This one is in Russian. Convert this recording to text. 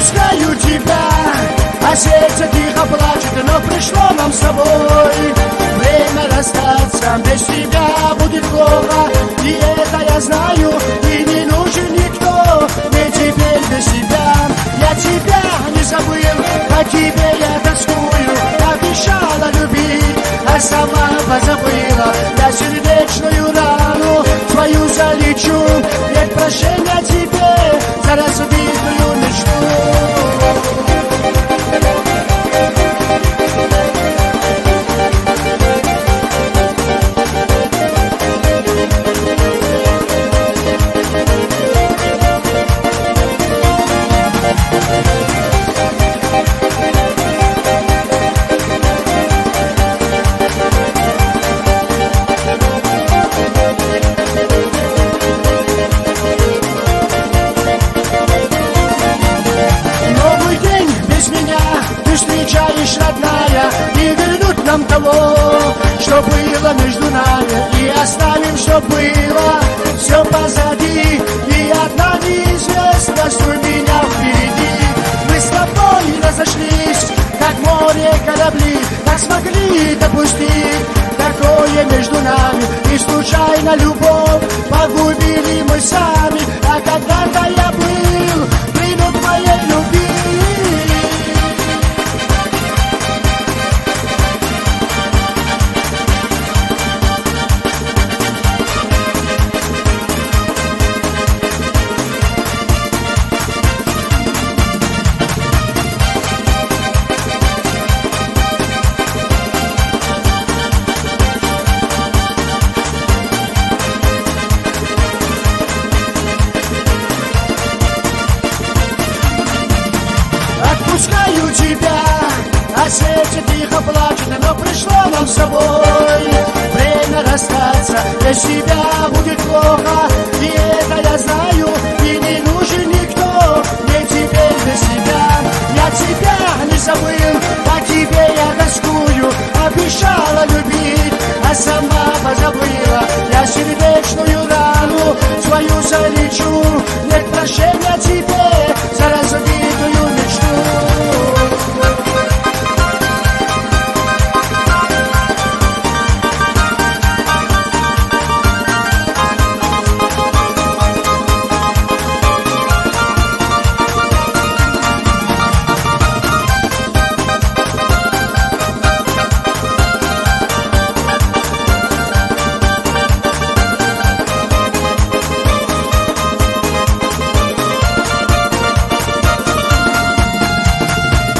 Отпускаю тебя, а сердце тихо плачет, но пришло нам с тобой время расстаться. Без тебя будет плохо, и это я знаю, и не нужен никто, ведь теперь без тебя я тебя не забыл, по тебе я тоскую, обещала любить, а сама позабыла. Я сердечную рану твою залечу, нет прощения тебе за разбитую мечту. Встречаешь, родная, и вернуть нам того, что было между нами, и оставим, что было все позади, и одна неизвестность у меня впереди. Мы с тобой разошлись, как море корабли, как смогли допустить такое между нами, и случайно любовь погубили мы сами, а когда-то я был принуд моей любви. Отпускаю тебя, а сердце тихо плачет, но пришло нам с собой время расстаться. Без тебя будет плохо, и это я знаю, и не